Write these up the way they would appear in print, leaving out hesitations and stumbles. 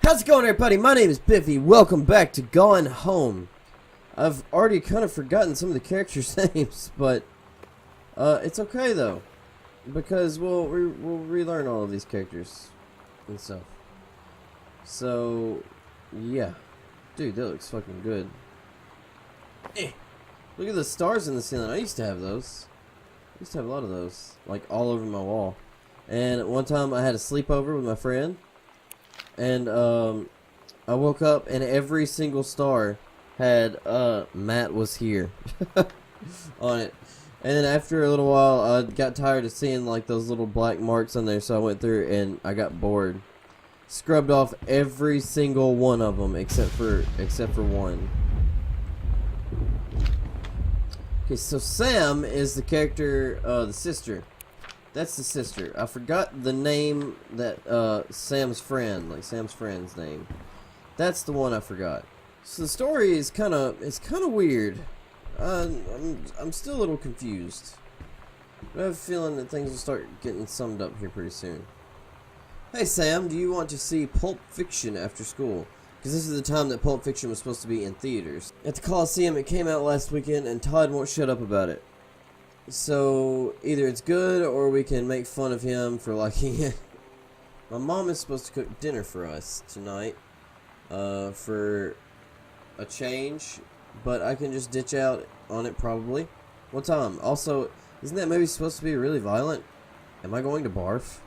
How's it going, everybody? My name is Biffy. Welcome back to Gone Home. I've already kind of forgotten some of the characters' names, but it's okay though, because we'll relearn all of these characters and stuff. So yeah, dude, that looks fucking good. Look at the stars in the ceiling. I used to have those. I used to have a lot of those, like all over my wall. And one time I had a sleepover with my friend. And I woke up and every single star had Matt was here on it. And then after a little while, I got tired of seeing like those little black marks on there, so I went through and I got bored. Scrubbed off every single one of them except for one. Okay, so Sam is the character, the sister. That's the sister. I forgot the name that Sam's friend, like Sam's friend's name. That's the one I forgot. So the story is kind of weird. I'm still a little confused. I have a feeling that things will start getting summed up here pretty soon. Hey Sam, do you want to see Pulp Fiction after school? Because this is the time that Pulp Fiction was supposed to be in theaters. At the Coliseum, it came out last weekend, and Todd won't shut up about it. So, either it's good, or we can make fun of him for liking it. My mom is supposed to cook dinner for us tonight, for a change, but I can just ditch out on it probably. What time? Also, isn't that movie supposed to be really violent? Am I going to barf?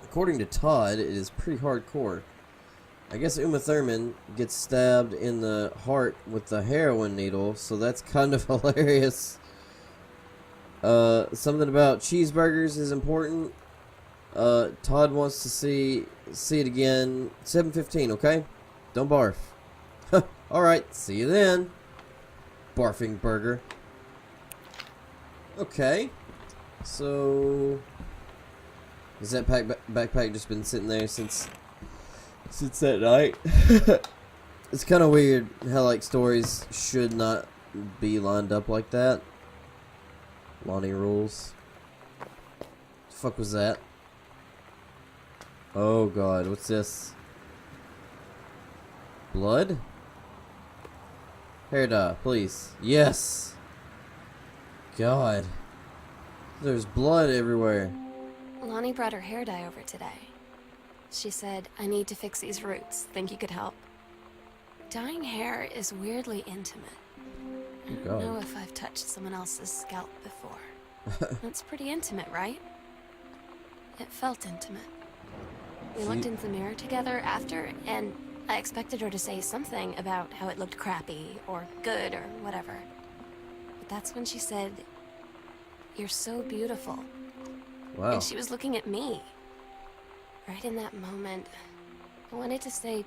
According to Todd, it is pretty hardcore. I guess Uma Thurman gets stabbed in the heart with the heroin needle, so that's kind of hilarious. Something about cheeseburgers is important. Todd wants to see it again. 7:15, okay? Don't barf. Alright, see you then. Barfing burger. Okay. So, has that backpack just been sitting there since that night? It's kind of weird how like stories should not be lined up like that. Lonnie rules. The fuck was that? Oh god, what's this? Blood? Hair dye, please. Yes! God. There's blood everywhere. Lonnie brought her hair dye over today. She said, I need to fix these roots. Think you could help? Dyeing hair is weirdly intimate. I don't know if I've touched someone else's scalp before. That's pretty intimate, right? It felt intimate. We looked into the mirror together after, and I expected her to say something about how it looked crappy, or good, or whatever. But that's when she said, "You're so beautiful." Wow. And she was looking at me. Right in that moment, I wanted to say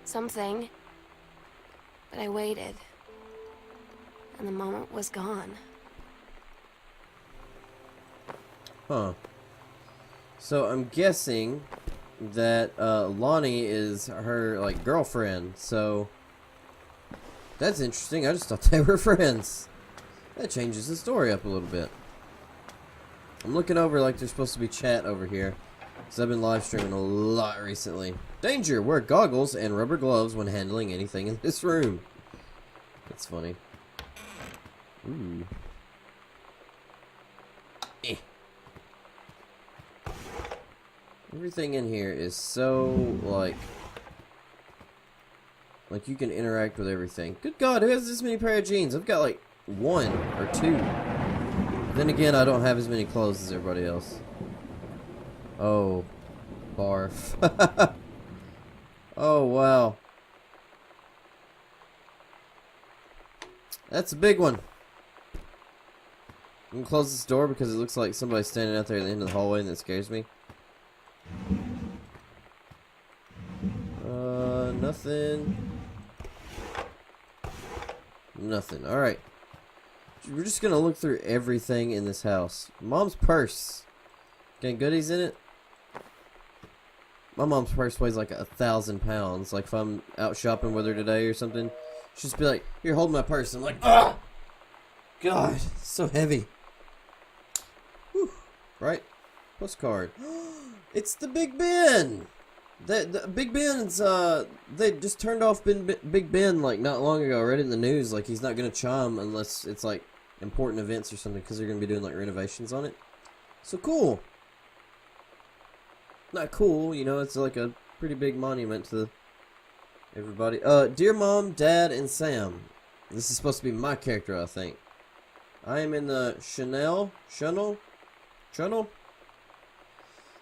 something, but I waited. And the moment was gone. Huh. So I'm guessing that Lonnie is her like girlfriend. So that's interesting. I just thought they were friends. That changes the story up a little bit. I'm looking over like there's supposed to be chat over here, because I've been live streaming a lot recently. Danger! Wear goggles and rubber gloves when handling anything in this room. That's funny. Ooh. Everything in here is so, like you can interact with everything. Good God, who has this many pair of jeans? I've got like one or two. Then again, I don't have as many clothes as everybody else. Oh. Barf. Oh, wow. That's a big one. I'm gonna close this door because it looks like somebody's standing out there at the end of the hallway and that scares me. Nothing. Nothing. Alright. We're just gonna look through everything in this house. Mom's purse. Got goodies in it? My mom's purse weighs like 1,000 pounds. Like if I'm out shopping with her today or something, she'll just be like, "Here, hold my purse." I'm like, "Ah, God, it's so heavy." Whew. Right? Postcard. It's the Big Ben. The Big Ben's, they just turned off Big Ben, like, not long ago. I read it in the news, like, he's not gonna chime unless it's, like, important events or something, because they're gonna be doing, like, renovations on it. So, cool. Not cool, you know, it's, like, a pretty big monument to everybody. Dear Mom, Dad, and Sam. This is supposed to be my character, I think. I am in the Channel?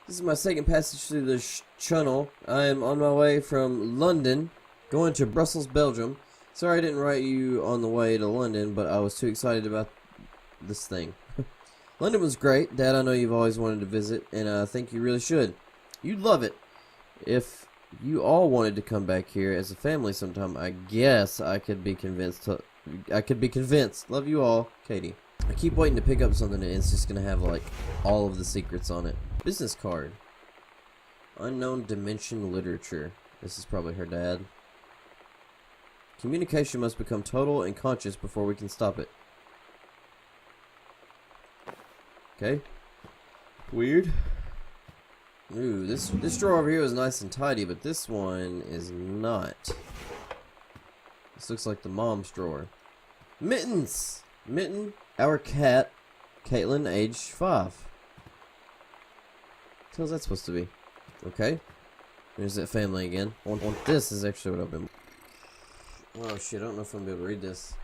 This is my second passage through the Channel. I am on my way from London, going to Brussels, Belgium. Sorry I didn't write you on the way to London, but I was too excited about this thing. London was great. Dad, I know you've always wanted to visit, and I think you really should. You'd love it. If you all wanted to come back here as a family sometime, I guess I could be convinced. Love you all, Katie. I keep waiting to pick up something and it's just gonna have like all of the secrets on it. Business card. Unknown dimension literature. This is probably her dad. Communication must become total and conscious before we can stop it. Okay. Weird. Ooh, this drawer over here is nice and tidy, but this one is not. This looks like the mom's drawer. Mittens! Mitten, our cat, Caitlin, age 5. What the hell's that supposed to be? Okay. There's that family again. This is actually what I've been... Oh shit, I don't know if I'm going to be able to read this.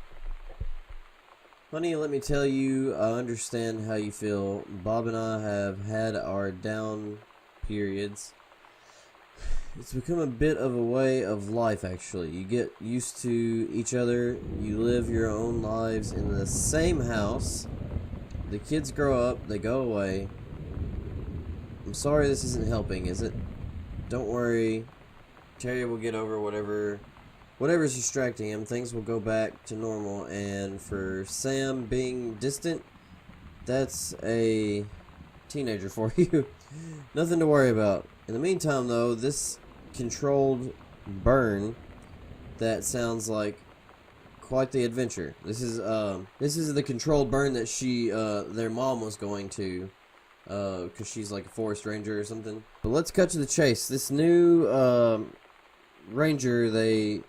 Honey, let me tell you, I understand how you feel. Bob and I have had our down periods. It's become a bit of a way of life, actually. You get used to each other. You live your own lives in the same house. The kids grow up. They go away. I'm sorry this isn't helping, is it? Don't worry. Terry will get over whatever's distracting him. Things will go back to normal. And for Sam being distant, that's a teenager for you. Nothing to worry about. In the meantime, though, this controlled burn, that sounds like quite the adventure. This is the controlled burn that their mom was going to, because she's like a forest ranger or something. But let's cut to the chase. This new ranger they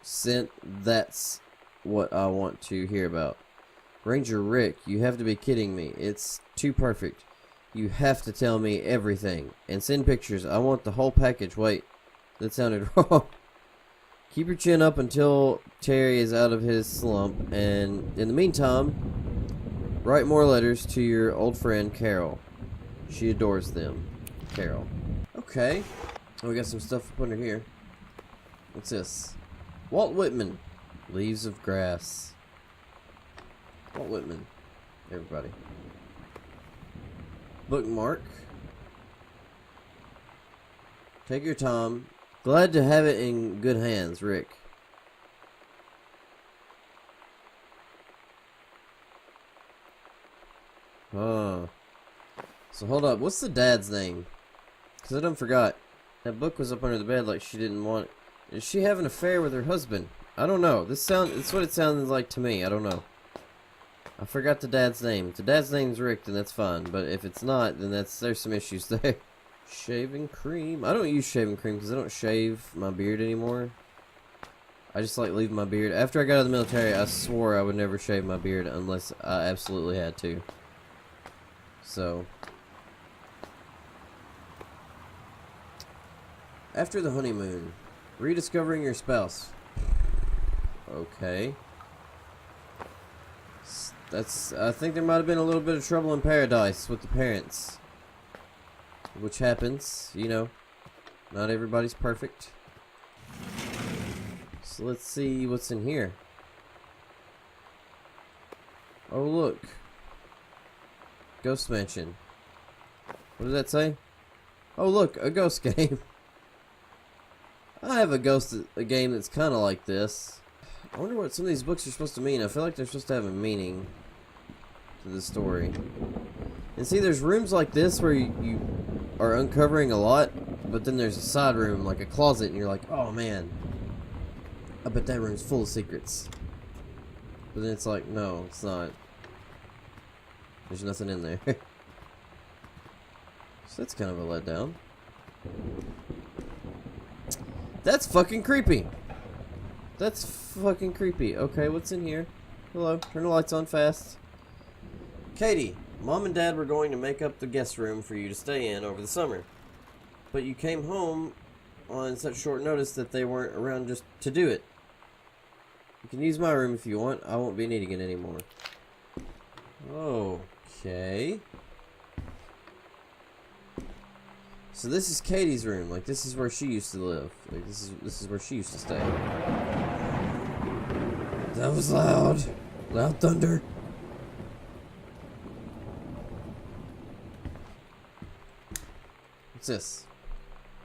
sent, that's what I want to hear about. Ranger Rick, you have to be kidding me. It's too perfect. You have to tell me everything. And send pictures. I want the whole package. Wait. That sounded wrong. Keep your chin up until Terry is out of his slump. And in the meantime, write more letters to your old friend Carol. She adores them. Carol. Okay. Oh, we got some stuff up under here. What's this? Walt Whitman. Leaves of Grass. Walt Whitman. Everybody. Bookmark. Take your time. Glad to have it in good hands, Rick. Oh. So hold up. What's the dad's name? Because I done forgot. That book was up under the bed like she didn't want it. Is she having an affair with her husband? I don't know. It's what it sounded like to me. I don't know. I forgot the dad's name. If the dad's name's Rick, then that's fine. But if it's not, then there's some issues there. Shaving cream. I don't use shaving cream because I don't shave my beard anymore. I just like leaving my beard. After I got out of the military, I swore I would never shave my beard unless I absolutely had to. So. After the honeymoon. Rediscovering your spouse. Okay. I think there might have been a little bit of trouble in paradise with the parents. Which happens, you know. Not everybody's perfect. So let's see what's in here. Oh, look. Ghost Mansion. What does that say? Oh, look, a ghost game. I have a game that's kind of like this. I wonder what some of these books are supposed to mean. I feel like they're supposed to have a meaning to the story. And see, there's rooms like this where you are uncovering a lot, but then there's a side room, like a closet, and you're like, oh man, I bet that room's full of secrets. But then it's like, no, it's not. There's nothing in there. So that's kind of a letdown. That's fucking creepy. That's fucking creepy. Okay, what's in here? Hello. Turn the lights on fast. Katie, Mom and Dad were going to make up the guest room for you to stay in over the summer. But you came home on such short notice that they weren't around just to do it. You can use my room if you want. I won't be needing it anymore. Okay. So this is Katie's room. Like, this is where she used to live. Like, this is where she used to stay. That was loud. Loud thunder. What's this?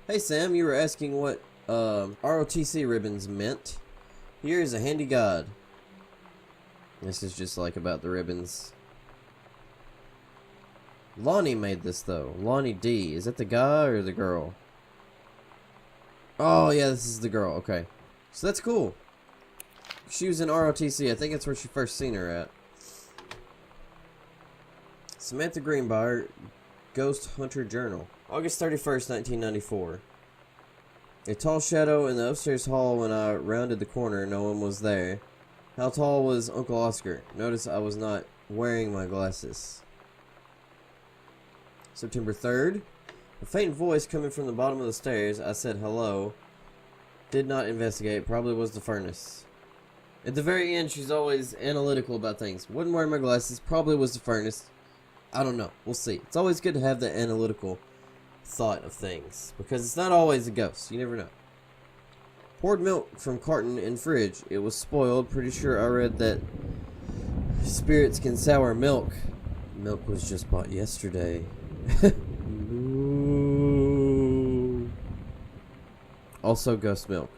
Hey Sam, you were asking what ROTC ribbons meant. Here is a handy guide. This is just like about the ribbons. Lonnie made this though. Lonnie D. Is that the guy or the girl? Oh yeah, this is the girl. Okay. So that's cool. She was in ROTC. I think that's where she first seen her at. Samantha Greenbrier, Ghost Hunter Journal. August 31st, 1994. A tall shadow in the upstairs hall when I rounded the corner. No one was there. How tall was Uncle Oscar? Notice I was not wearing my glasses. September 3rd. A faint voice coming from the bottom of the stairs. I said hello. Did not investigate. Probably was the furnace. At the very end, she's always analytical about things. Wasn't wearing my glasses. Probably was the furnace. I don't know. We'll see. It's always good to have the analytical thought of things, because it's not always a ghost. You never know. Poured milk from carton in fridge. It was spoiled. Pretty sure I read that spirits can sour milk. Milk was just bought yesterday. Also ghost milk.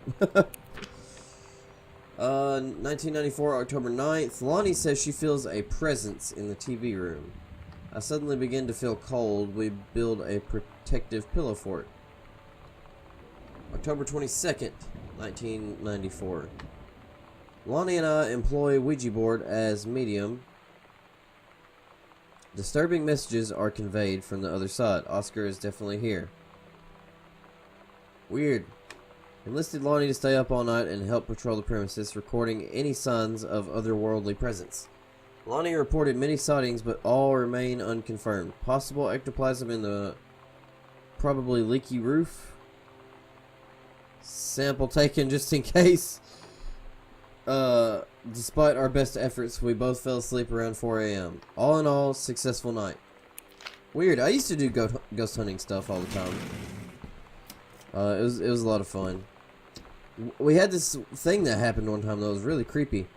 1994, October 9th. Lonnie says she feels a presence in the TV room. I suddenly begin to feel cold. We build a protective pillow fort. October 22nd, 1994. Lonnie and I employ Ouija board as medium. Disturbing messages are conveyed from the other side. Oscar is definitely here. Weird. Enlisted Lonnie to stay up all night and help patrol the premises, recording any signs of otherworldly presence. Lonnie reported many sightings, but all remain unconfirmed. Possible ectoplasm in the probably leaky roof. Sample taken just in case. Despite our best efforts, we both fell asleep around 4 a.m. All in all, successful night. Weird. I used to do ghost hunting stuff all the time. It was a lot of fun. We had this thing that happened one time that was really creepy.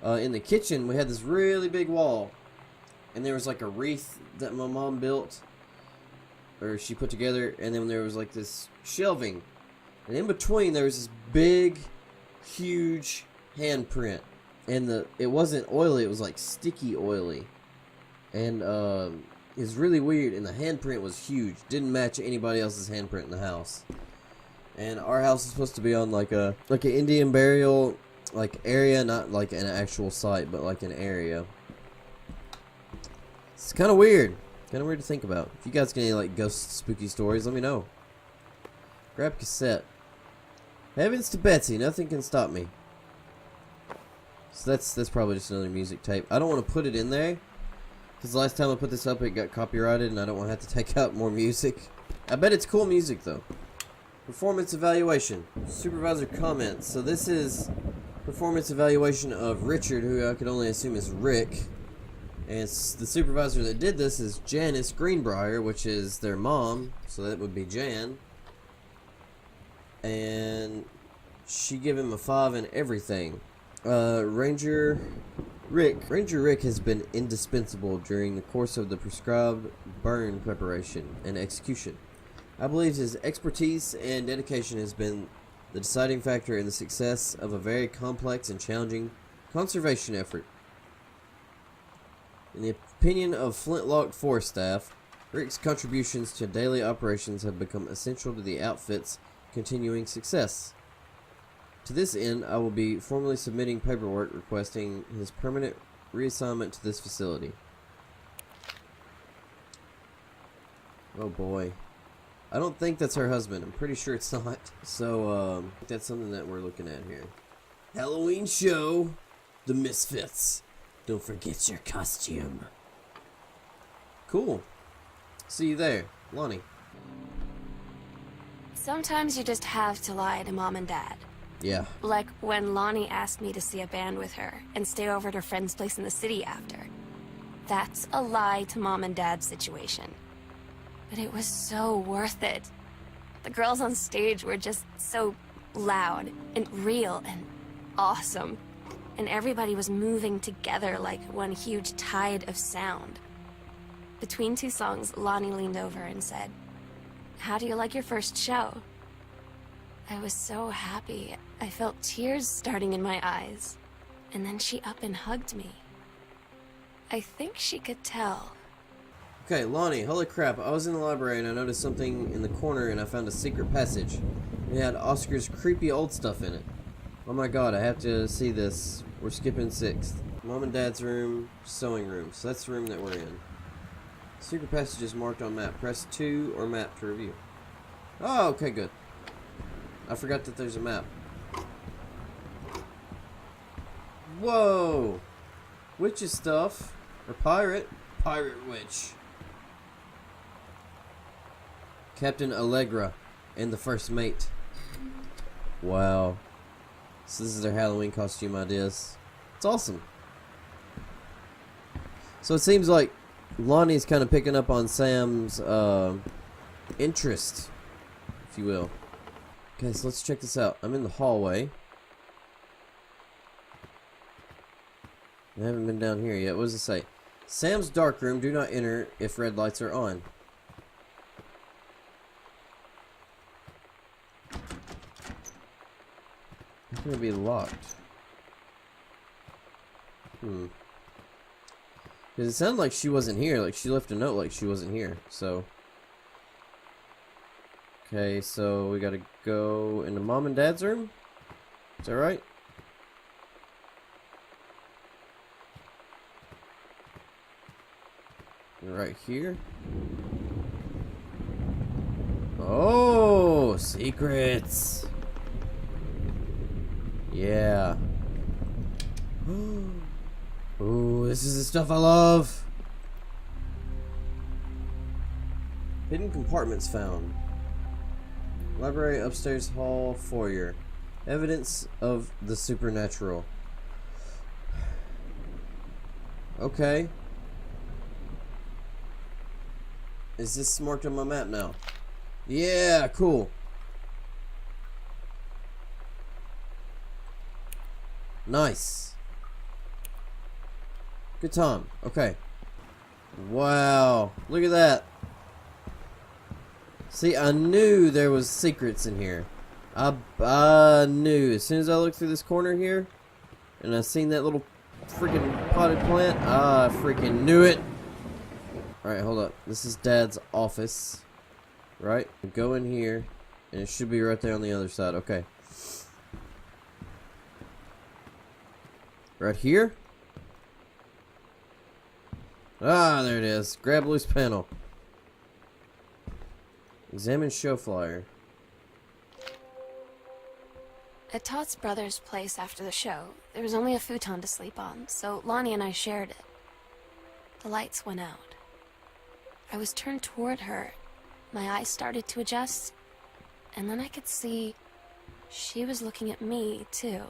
In the kitchen, we had this really big wall, and there was like a wreath that my mom built, or she put together, and then there was like this shelving, and in between there was this big, huge handprint, and it wasn't oily, it was like sticky oily, and it was really weird, and the handprint was huge, didn't match anybody else's handprint in the house. And our house is supposed to be on like an Indian burial area, not like an actual site, but like an area. It's kind of weird. Kind of weird to think about. If you guys get any like ghost spooky stories, let me know. Grab cassette. Heavens to Betsy, nothing can stop me. So that's probably just another music tape. I don't want to put it in there, because the last time I put this up it got copyrighted and I don't want to have to take out more music. I bet it's cool music though. Performance evaluation. Supervisor comments. So this is performance evaluation of Richard, who I could only assume is Rick. And the supervisor that did this is Janice Greenbrier, which is their mom. So that would be Jan. And she gave him a 5 in everything. Ranger Rick has been indispensable during the course of the prescribed burn preparation and execution. I believe his expertise and dedication has been the deciding factor in the success of a very complex and challenging conservation effort. In the opinion of Flintlock Forest staff, Rick's contributions to daily operations have become essential to the outfit's continuing success. To this end, I will be formally submitting paperwork requesting his permanent reassignment to this facility. Oh boy. I don't think that's her husband. I'm pretty sure it's not. So, that's something that we're looking at here. Halloween show. The Misfits. Don't forget your costume. Cool. See you there, Lonnie. Sometimes you just have to lie to Mom and Dad. Yeah. Like when Lonnie asked me to see a band with her and stay over at her friend's place in the city after. That's a lie to Mom and Dad's situation. But it was so worth it. The girls on stage were just so loud and real and awesome. And everybody was moving together like one huge tide of sound. Between two songs, Lonnie leaned over and said, "How do you like your first show?" I was so happy. I felt tears starting in my eyes. And then she up and hugged me. I think she could tell. Okay, Lonnie, holy crap. I was in the library and I noticed something in the corner and I found a secret passage. It had Oscar's creepy old stuff in it. Oh my god, I have to see this. We're skipping 6th. Mom and Dad's room, sewing room. So that's the room that we're in. Secret passage is marked on map. Press 2 or map to review. Oh, okay, good. I forgot that there's a map. Whoa! Witch's stuff. Or pirate. Pirate witch. Captain Allegra and the first mate. Wow. So this is their Halloween costume ideas. It's awesome. So it seems like Lonnie's kind of picking up on Sam's interest, if you will. Okay, so let's check this out. I'm in the hallway. I haven't been down here yet. What does it say? Sam's dark room. Do not enter if red lights are on. It's gonna be locked. Because it sounded like she wasn't here. Like she left a note like she wasn't here. So. Okay, so we gotta go into Mom and Dad's room? Is that right? Right here? Oh, secrets! Yeah. Ooh, this is the stuff I love! Hidden compartments found. Library, upstairs hall, foyer. Evidence of the supernatural. Okay. Is this marked on my map now? Yeah, cool. Nice. Good time. Okay. Wow. Look at that. See, I knew there was secrets in here. I knew. As soon as I looked through this corner here, and I seen that little freaking potted plant, I freaking knew it. Alright, hold up. This is Dad's office. Right? Go in here, and it should be right there on the other side. Okay. Right here? Ah, there it is. Grab loose panel. Examine show flyer. At Todd's brother's place after the show, there was only a futon to sleep on, so Lonnie and I shared it. The lights went out. I was turned toward her. My eyes started to adjust, and then I could see she was looking at me, too.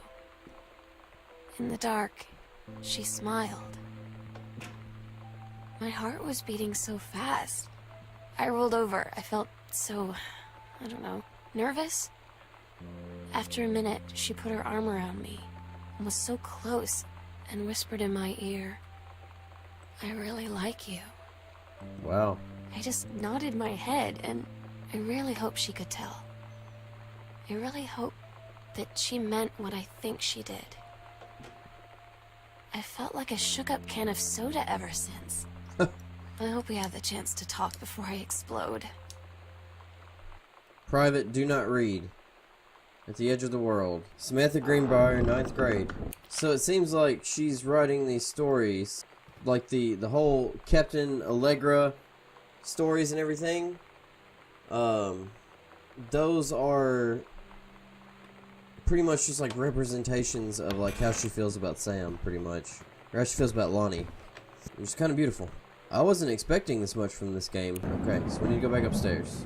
In the dark, she smiled. My heart was beating so fast. I rolled over. I felt so, I don't know, nervous? After a minute, she put her arm around me and was so close and whispered in my ear, "I really like you." Wow. I just nodded my head, and I really hope she could tell. I really hope that she meant what I think she did. I felt like a shook-up can of soda ever since. I hope we have the chance to talk before I explode. Private, do not read. At the edge of the world. Samantha Greenbrier, 9th grade. So it seems like she's writing these stories, like the whole Captain Allegra stories and everything. those are pretty much just like representations of like how she feels about Sam, pretty much, or how she feels about Lonnie, which is kind of beautiful. I wasn't expecting this much from this game. Okay, so we need to go back upstairs.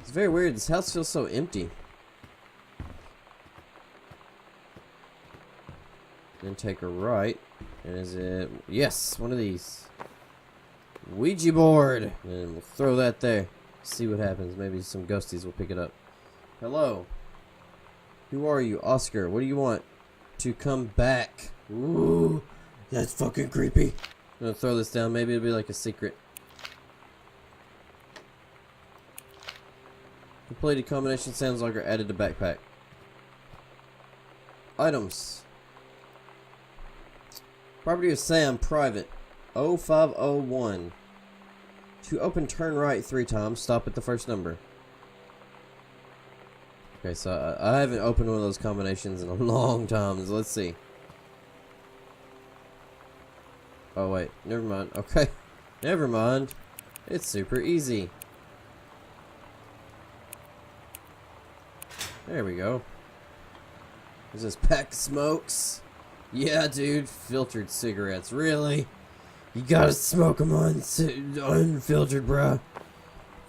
It's very weird. This house feels so empty. Then take a right. And is it... Yes! One of these. Ouija board! And we'll throw that there. See what happens. Maybe some ghosties will pick it up. Hello. Who are you? Oscar. What do you want? To come back. Ooh. That's fucking creepy. I'm gonna throw this down. Maybe it'll be like a secret. Completed combination sounds like are added to backpack. Items. Property of Sam, private. 0501. To open, turn right 3 times. Stop at the first number. Okay, so I haven't opened one of those combinations in a long time. So let's see. Oh, wait. Never mind. Okay. Never mind. It's super easy. There we go. There's this pack of smokes. Yeah, dude. Filtered cigarettes. Really? You gotta smoke them unfiltered, bruh.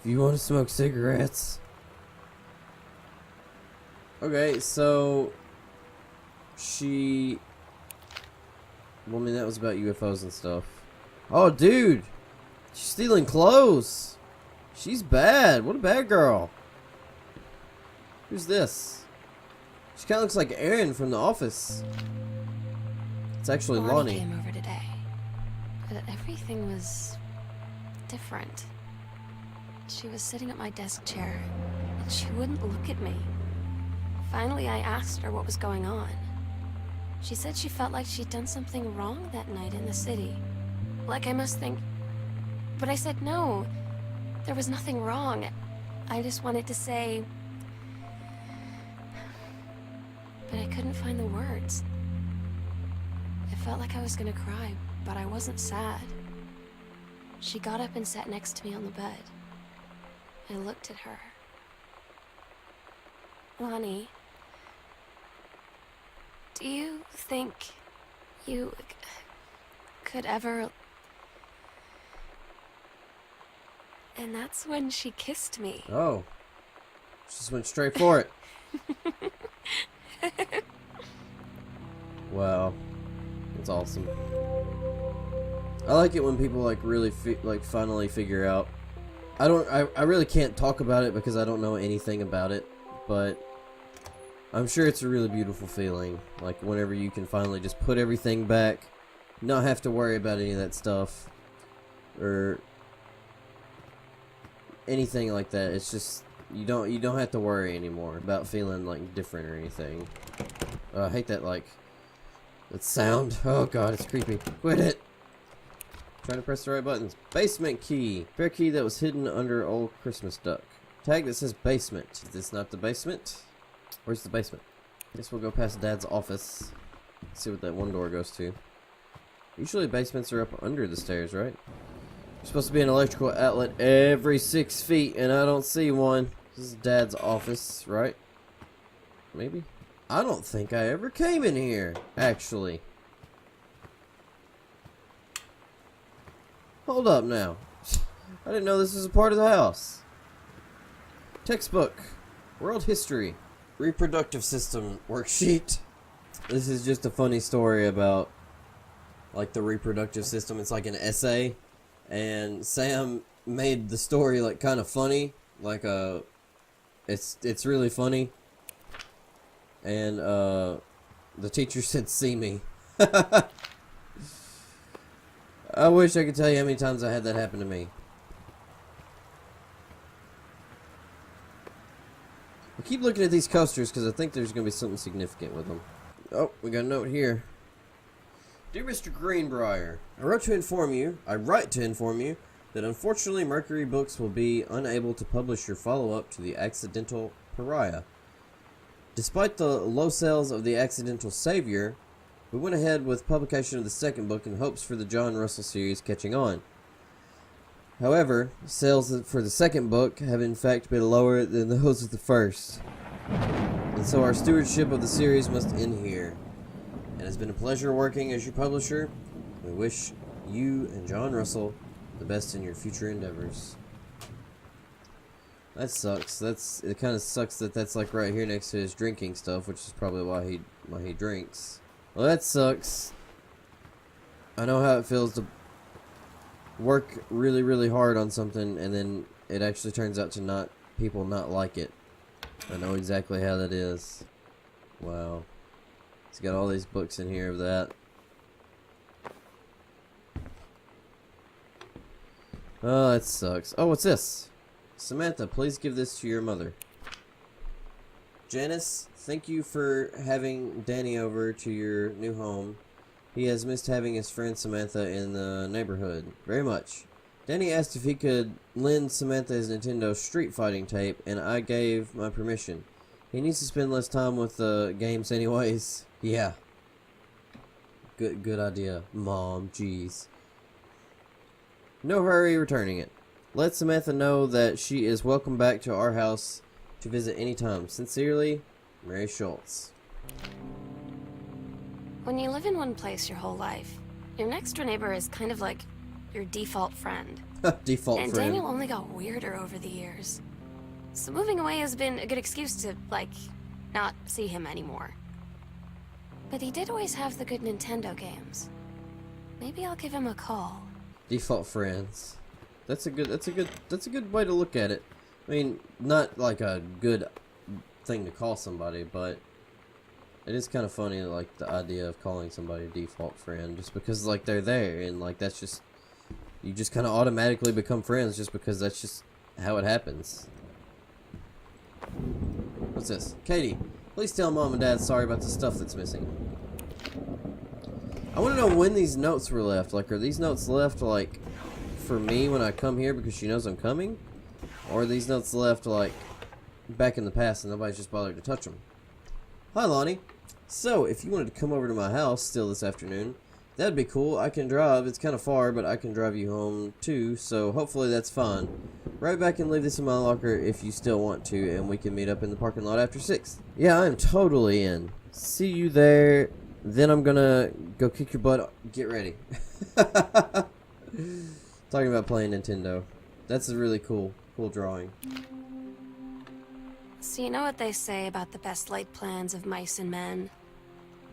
If you want to smoke cigarettes. Okay, so... She... Well, I mean, that was about UFOs and stuff. Oh, dude! She's stealing clothes! She's bad. What a bad girl. Who's this? She kind of looks like Erin from The Office. It's actually Lonnie. Came over today, but everything was different. She was sitting at my desk chair, and she wouldn't look at me. Finally, I asked her what was going on. She said she felt like she'd done something wrong that night in the city. Like I must think... But I said no. There was nothing wrong. I just wanted to say... But I couldn't find the words. I felt like I was gonna cry, but I wasn't sad. She got up and sat next to me on the bed. I looked at her. Lonnie, do you think you could ever... And that's when she kissed me. Oh. She just went straight for it. Wow. That's awesome. I like it when people like really finally figure out. I really can't talk about it because I don't know anything about it, but I'm sure it's a really beautiful feeling. Like whenever you can finally just put everything back, not have to worry about any of that stuff or anything like that. It's just you don't have to worry anymore about feeling like different or anything. I hate that that sound. Oh god, it's creepy. Quit it. Trying to press the right buttons. Basement key. Spare key that was hidden under old Christmas duck. Tag that says basement. Is this not the basement? Where's the basement? Guess we'll go past Dad's office. See what that one door goes to. Usually basements are up under the stairs, right? There's supposed to be an electrical outlet every 6 feet, and I don't see one. This is Dad's office, right? Maybe? I don't think I ever came in here, actually. Hold up now. I didn't know this was a part of the house. Textbook. World history. Reproductive system worksheet. This is just a funny story about like the reproductive system. It's like an essay, and Sam made the story like kind of funny, like it's really funny. And the teacher said, "See me." I wish I could tell you how many times I had that happen to me. I keep looking at these coasters because I think there's going to be something significant with them. Oh, we got a note here. Dear Mr. Greenbrier, I write to inform you that unfortunately Mercury Books will be unable to publish your follow-up to The Accidental Pariah. Despite the low sales of The Accidental Savior, we went ahead with publication of the second book in hopes for the John Russell series catching on. However, sales for the second book have in fact been lower than those of the first. And so our stewardship of the series must end here. It has been a pleasure working as your publisher. We wish you and John Russell the best in your future endeavors. That sucks. It kind of sucks that that's like right here next to his drinking stuff, which is probably why he drinks. Well, that sucks. I know how it feels to work really, really hard on something and then it actually turns out to people not like it. I know exactly how that is. Wow. He's got all these books in here of that. Oh, that sucks. Oh, what's this? Samantha, please give this to your mother. Janice, thank you for having Danny over to your new home. He has missed having his friend Samantha in the neighborhood very much. Danny asked if he could lend Samantha his Nintendo Street Fighting tape, and I gave my permission. He needs to spend less time with the games anyways. Yeah. Good idea, Mom. Jeez. No hurry returning it. Let Samantha know that she is welcome back to our house to visit anytime. Sincerely, Mary Schultz. When you live in one place your whole life, your next door neighbor is kind of like your default friend. Default and friend. Daniel only got weirder over the years. So moving away has been a good excuse to, like, not see him anymore. But he did always have the good Nintendo games. Maybe I'll give him a call. Default friends. That's a good way to look at it. I mean, not like a good thing to call somebody, but it is kind of funny, like, the idea of calling somebody a default friend just because, like, they're there and, like, that's just, you just kind of automatically become friends just because that's just how it happens. What's this? Katie, please tell Mom and Dad sorry about the stuff that's missing. I want to know when these notes were left. Like, are these notes left, like, for me when I come here because she knows I'm coming? Or are these notes left, like, back in the past and nobody's just bothered to touch them? Hi, Lonnie. So, if you wanted to come over to my house still this afternoon, that'd be cool. I can drive. It's kind of far, but I can drive you home, too, so hopefully that's fine. Right back and leave this in my locker if you still want to, and we can meet up in the parking lot after 6. Yeah, I'm totally in. See you there. Then I'm gonna go kick your butt. Get ready. Talking about playing Nintendo. That's a really cool drawing. So you know what they say about the best laid plans of mice and men?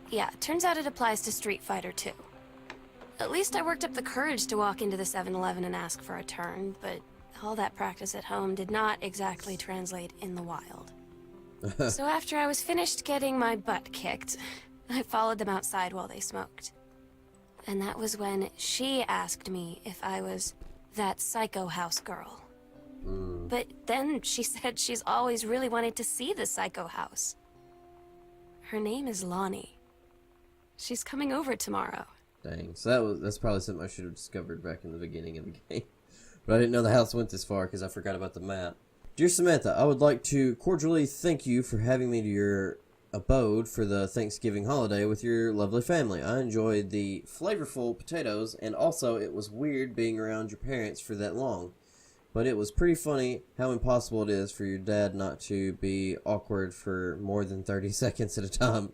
Yeah, turns out it applies to Street Fighter too. At least I worked up the courage to walk into the 7-Eleven and ask for a turn, but all that practice at home did not exactly translate in the wild. So after I was finished getting my butt kicked, I followed them outside while they smoked. And that was when she asked me if I was that psycho house girl. But then she said she's always really wanted to see the psycho house. Her name is Lonnie. She's coming over tomorrow. Dang, so that's probably something I should have discovered back in the beginning of the game. But I didn't know the house went this far because I forgot about the map. Dear Samantha, I would like to cordially thank you for having me to your abode for the Thanksgiving holiday with your lovely family. I enjoyed the flavorful potatoes, and also it was weird being around your parents for that long. But it was pretty funny how impossible it is for your dad not to be awkward for more than 30 seconds at a time.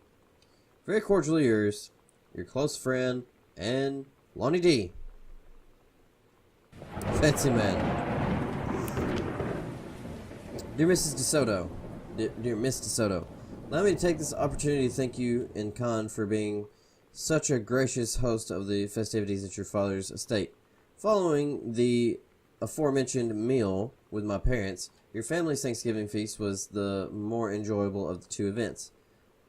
Very cordially yours, your close friend, and Lonnie D. Fancy man. Dear Mrs. DeSoto, dear Miss DeSoto, allow me to take this opportunity to thank you in kind for being such a gracious host of the festivities at your father's estate. Following the aforementioned meal with my parents, your family's Thanksgiving feast was the more enjoyable of the two events.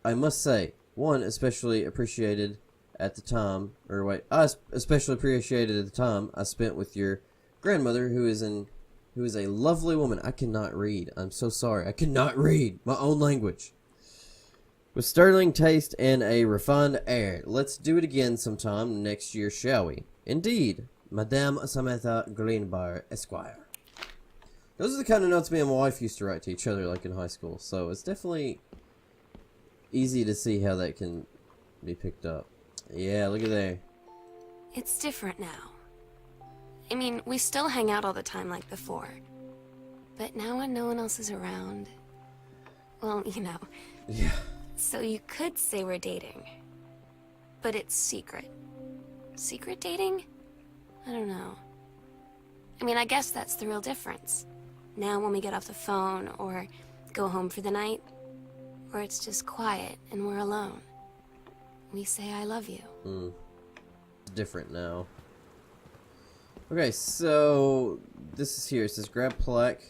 I must say, one especially appreciated at the time, I especially appreciated at the time I spent with your grandmother, who is a lovely woman. I cannot read. I'm so sorry. I cannot read my own language. With sterling taste and a refined air. Let's do it again sometime next year, shall we? Indeed, Madame Samantha Greenbar, Esquire. Those are the kind of notes me and my wife used to write to each other, like in high school. So it's definitely easy to see how that can be picked up. Yeah, look at there. It's different now. I mean, we still hang out all the time like before. But now when no one else is around... Well, you know. Yeah. So you could say we're dating. But it's secret. Secret dating? I don't know. I mean, I guess that's the real difference. Now when we get off the phone, or go home for the night, or it's just quiet and we're alone, we say I love you. It's different now. Okay, so this is here. It says grab plaque.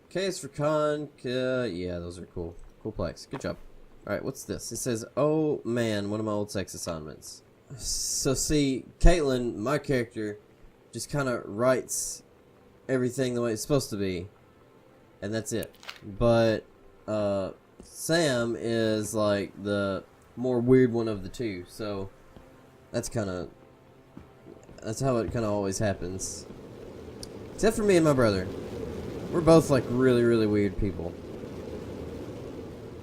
K is for con. Yeah, those are cool. Cool plaques. Good job. Alright, what's this? It says, oh man, one of my old sex assignments. So see, Caitlin, my character, just kind of writes everything the way it's supposed to be. And that's it. But, Sam is like the more weird one of the two. So, that's how it kind of always happens. Except for me and my brother. We're both like really, really weird people.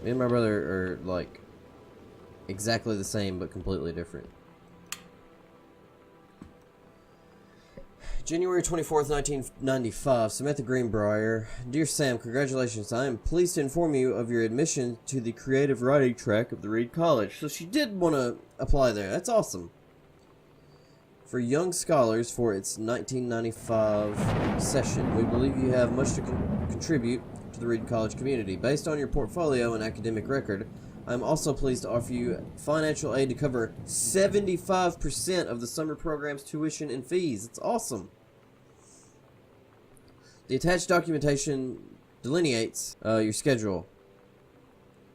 Me and my brother are like exactly the same but completely different. January 24th, 1995, Samantha Greenbrier. Dear Sam, congratulations. I am pleased to inform you of your admission to the creative writing track of the Reed College. So she did want to apply there. That's awesome. For young scholars for its 1995 session, we believe you have much to contribute to the Reed College community. Based on your portfolio and academic record, I am also pleased to offer you financial aid to cover 75% of the summer program's tuition and fees. It's awesome. The attached documentation delineates your schedule,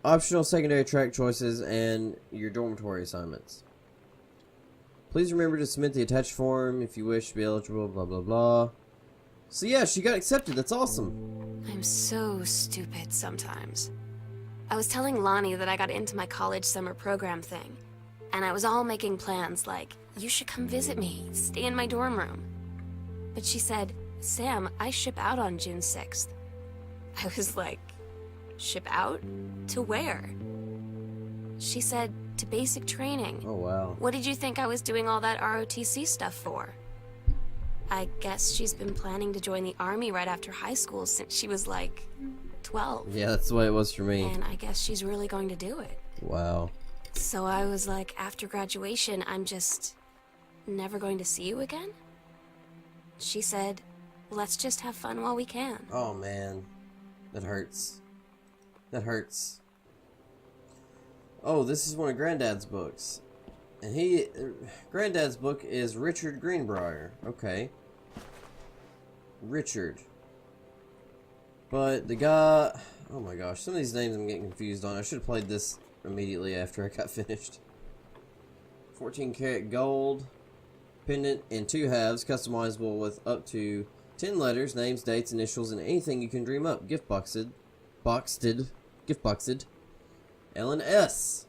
optional secondary track choices, and your dormitory assignments. Please remember to submit the attached form if you wish to be eligible, blah blah blah. So yeah, she got accepted. That's awesome. I'm so stupid sometimes. I was telling Lonnie that I got into my college summer program thing, and I was all making plans like, you should come visit me, stay in my dorm room. But she said, Sam, I ship out on June 6th. I was like, ship out? To where? She said, to basic training. Oh, wow. What did you think I was doing all that ROTC stuff for? I guess she's been planning to join the army right after high school since she was like 12. Yeah, that's the way it was for me. And I guess she's really going to do it. Wow. So I was like, after graduation, I'm just never going to see you again? She said, let's just have fun while we can. Oh, man. That hurts. That hurts. Oh, this is one of Granddad's books. And Granddad's book is Richard Greenbrier. Okay. Richard. But the guy... Oh my gosh, some of these names I'm getting confused on. I should have played this immediately after I got finished. 14 karat gold. Pendant in 2 halves. Customizable with up to 10 letters, names, dates, initials, and anything you can dream up. Gift boxed. Gift boxed. L&S.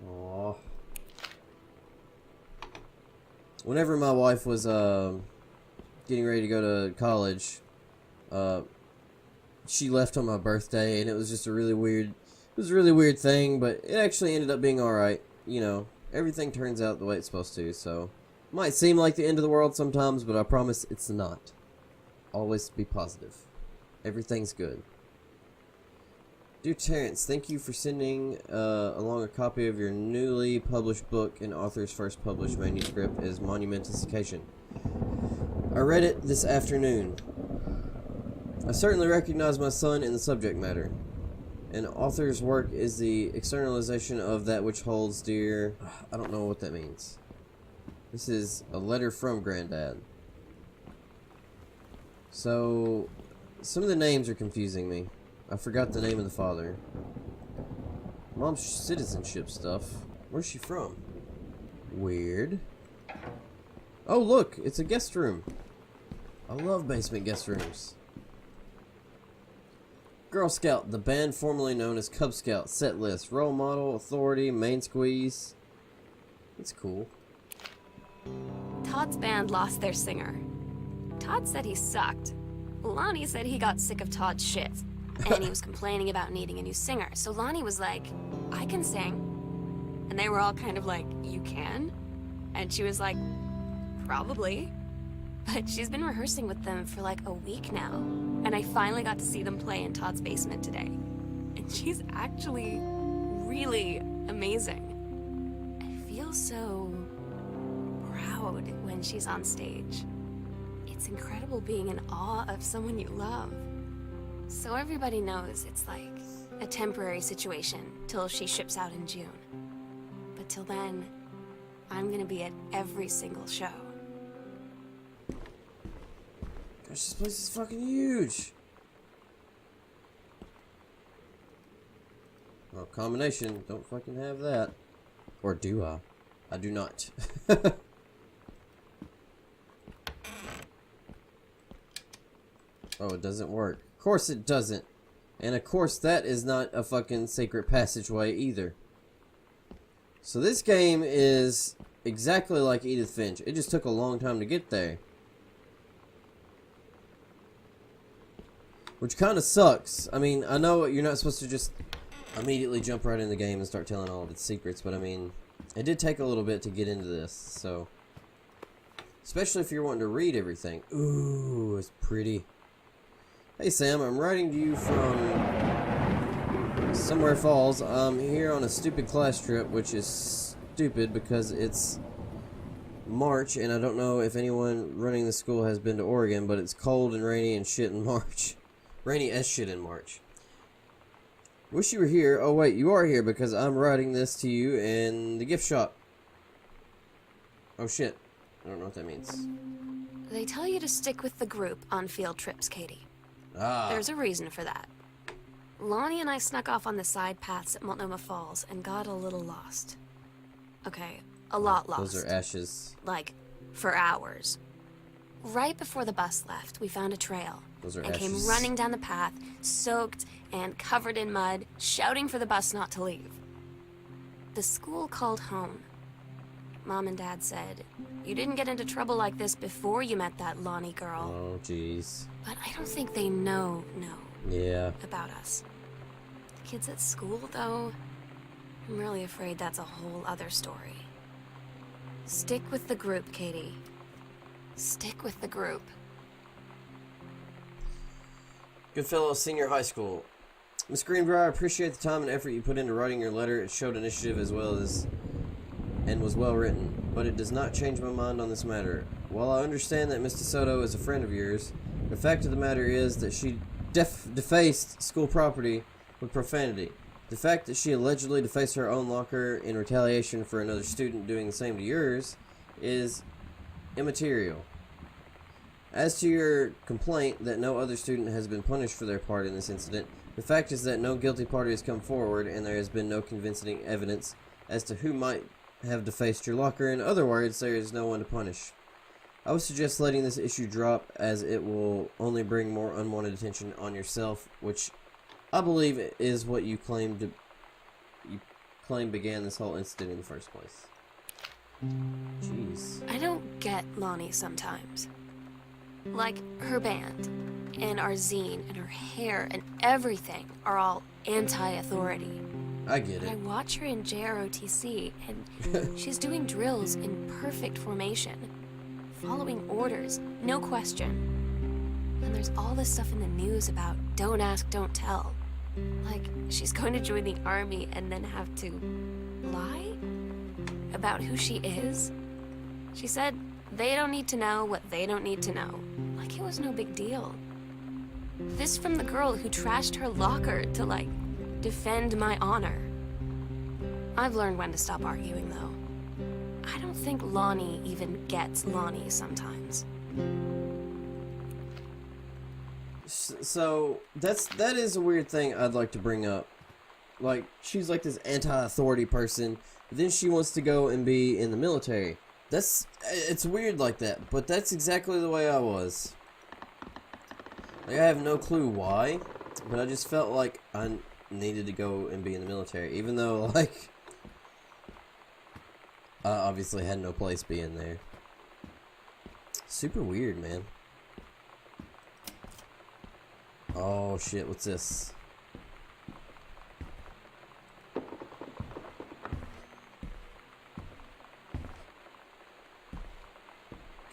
Aww. Whenever my wife was getting ready to go to college, she left on my birthday, and it was just a really weird thing, but it actually ended up being alright. You know, everything turns out the way it's supposed to, so might seem like the end of the world sometimes, but I promise it's not. Always be positive. Everything's good. Dear Terrence, thank you for sending along a copy of your newly published book and author's first published manuscript as Monumentous Occasion. I read it this afternoon. I certainly recognize my son in the subject matter. An author's work is the externalization of that which holds dear... I don't know what that means. This is a letter from Granddad. So, some of the names are confusing me. I forgot the name of the father. Mom's citizenship stuff. Where's she from? Weird. Oh, look! It's a guest room. I love basement guest rooms. Girl Scout, the band formerly known as Cub Scout. Set list. Role model, authority, main squeeze. It's cool. Todd's band lost their singer. Todd said he sucked. Lonnie said he got sick of Todd's shit. And he was complaining about needing a new singer. So Lonnie was like, I can sing. And they were all kind of like, you can? And she was like, probably. But she's been rehearsing with them for like a week now. And I finally got to see them play in Todd's basement today. And she's actually really amazing. I feel so proud when she's on stage. It's incredible being in awe of someone you love. So everybody knows it's like a temporary situation till she ships out in June. But till then, I'm gonna be at every single show. Gosh, this place is fucking huge. Well, combination, don't fucking have that. Or do I? I do not. Oh, it doesn't work. Of course it doesn't. And of course that is not a fucking secret passageway either. So this game is exactly like Edith Finch. It just took a long time to get there. Which kind of sucks. I mean, I know you're not supposed to just immediately jump right in the game and start telling all of its secrets, but I mean, it did take a little bit to get into this, so. Especially if you're wanting to read everything. Ooh, it's pretty. Hey Sam, I'm writing to you from Somewhere Falls. I'm here on a stupid class trip, which is stupid because it's March, and I don't know if anyone running the school has been to Oregon, but it's cold and rainy and shit in March. Rainy as shit in March. Wish you were here. Oh wait, you are here because I'm writing this to you in the gift shop. Oh shit. I don't know what that means. They tell you to stick with the group on field trips, Katie. Ah. There's a reason for that. Lonnie and I snuck off on the side paths at Multnomah Falls and got a little lost. Okay, a lot lost. Those are ashes. Like, for hours. Right before the bus left, we found a trail. Those are and ashes. Came running down the path, soaked and covered in mud, shouting for the bus not to leave. The school called home. Mom and Dad said, "You didn't get into trouble like this before you met that Lonnie girl." Oh, jeez. But I don't think they know Yeah. about us. The kids at school, though, I'm really afraid that's a whole other story. Stick with the group, Katie. Stick with the group. Goodfellow Senior High School. Miss Greenbrier, I appreciate the time and effort you put into writing your letter. It showed initiative as well as and was well written, but it does not change my mind on this matter. While I understand that Miss DeSoto is a friend of yours, the fact of the matter is that she defaced school property with profanity. The fact that she allegedly defaced her own locker in retaliation for another student doing the same to yours is immaterial. As to your complaint that no other student has been punished for their part in this incident, the fact is that no guilty party has come forward and there has been no convincing evidence as to who might have defaced your locker. In other words, there is no one to punish. I would suggest letting this issue drop as it will only bring more unwanted attention on yourself, which I believe is what you claim began this whole incident in the first place. Jeez. I don't get Lonnie sometimes. Like, her band, and our zine, and her hair, and everything are all anti-authority. I get But I it. watch her in JROTC, and she's doing drills in perfect formation, following orders, no question. And there's all this stuff in the news about don't ask, don't tell. Like, she's going to join the army and then have to lie about who she is. She said they don't need to know what they don't need to know. Like it was no big deal. This from the girl who trashed her locker to, like, defend my honor. I've learned when to stop arguing, though. I don't think Lonnie even gets Lonnie sometimes. So that is a weird thing I'd like to bring up. Like, she's like this anti-authority person, but then she wants to go and be in the military. It's weird like that, but that's exactly the way I was. Like, I have no clue why, but I just felt like I needed to go and be in the military, even though, like, I obviously had no place being there. Super weird, man. Oh shit, what's this?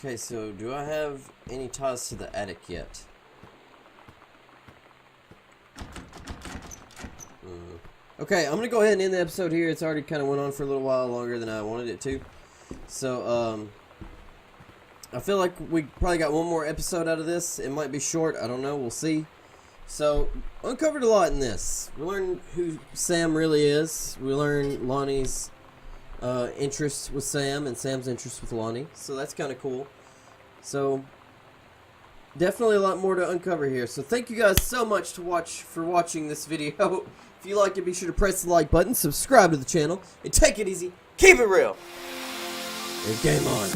Okay, so do I have any ties to the attic yet? Okay, I'm gonna go ahead and end the episode here. It's already kind of went on for a little while longer than I wanted it to. So, I feel like we probably got one more episode out of this. It might be short. I don't know. We'll see. So, uncovered a lot in this. We learned who Sam really is. We learned Lonnie's interest with Sam and Sam's interest with Lonnie. So, that's kind of cool. So, definitely a lot more to uncover here. So, thank you guys so much for watching this video. If you liked it, be sure to press the like button, subscribe to the channel, and take it easy. Keep it real. And game on.